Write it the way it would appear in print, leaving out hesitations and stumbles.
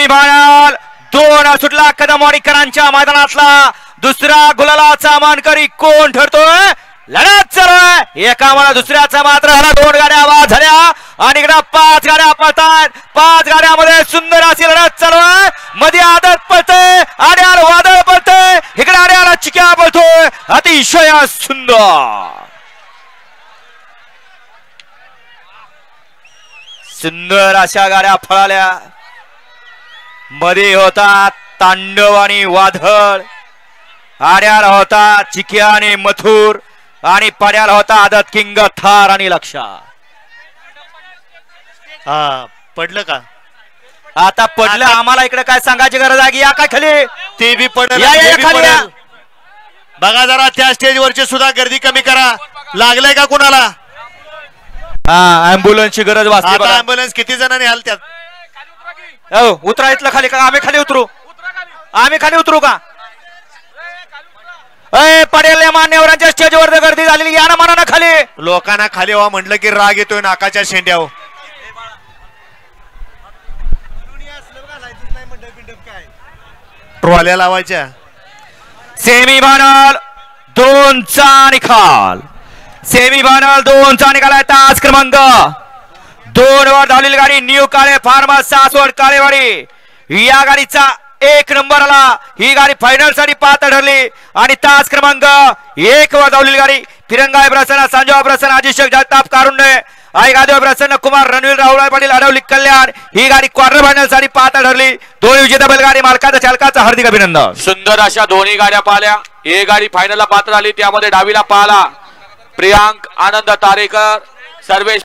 Semifinal 2 सुटला कदमवाडीकरांच्या मैदानातला दुसरा गुलालाचा मानकरी कोण ठरतोय? लढत चालू आहे एका मला दुसऱ्याचा मात्र ह्याला 2 गाड्या आवाज झाल्या आणि इकडे 5 गाड्या पळतायत. 5 गाड्यामध्ये सुंदर अशी लढत चालू आहे. मध्ये आदत पळतोय आड्याला वादळ पळतोय इकडे आड्याला चिक्या पळतोय अतिशय सुंदर सुंदर अशा गाड्या पळाल्या. मध्ये होता तांडव आणि वादळ आड्याला होता चिक्या आणि मथुर आणि पड्याला होता आदत किंग थार आणि लक्षा. पडलं का आता पडलं आम्हाला इकडे काय सांगायची गरज आहे? या काय खाली ते बी पडलं खाली बघा जरा त्या स्टेजवरची सुद्धा गर्दी कमी करा. लागलंय का कुणाला? हा ऍम्ब्युलन्सची गरज वाटते. ऍम्ब्युलन्स किती जणांनी हाल त्यात? हो उतरा इथलं खाली का? आम्ही खाली उतरू का? पडेल मान्यवरांच्या स्टेजवर गर्दी झालेली या ना म्हणा खाली. लोकांना खाली व्हा म्हटलं की राग येतोय नाकाच्या शेंड्यावर. ट्रॉल्या लावायच्या. सेमीफायनल 2चा निकाल. सेमीफायनल 2चा निकाल आहे. तास क्रमांक 2 वर धावलेली गाडी न्यू काळे फार्मस सासवड काळेवाडी या गाडीचा 1 नंबर आला. ही गाडी फायनल साठी पात्र ठरली आणि तास क्रमांक 1 वर धावलेली गाडी तिरंगा प्रसन्न संजय प्रसन्न अजिषेक जगताप कारुंडे आई गादेव प्रसन्न कुमार रणवीर राहुल पाटील अडवली कल्याण ही गाडी क्वार्टर फायनल साठी पात्र ठरली. दोन्ही विजेता बैलगाडी मालकाचा चालकाचा हार्दिक अभिनंदन. सुंदर अशा दोन्ही गाड्या पाहिल्या. एक गाडी फायनलला पात्र झाली त्यामध्ये डावीला पाहिला प्रियांक आनंद तारेकर सर्वेश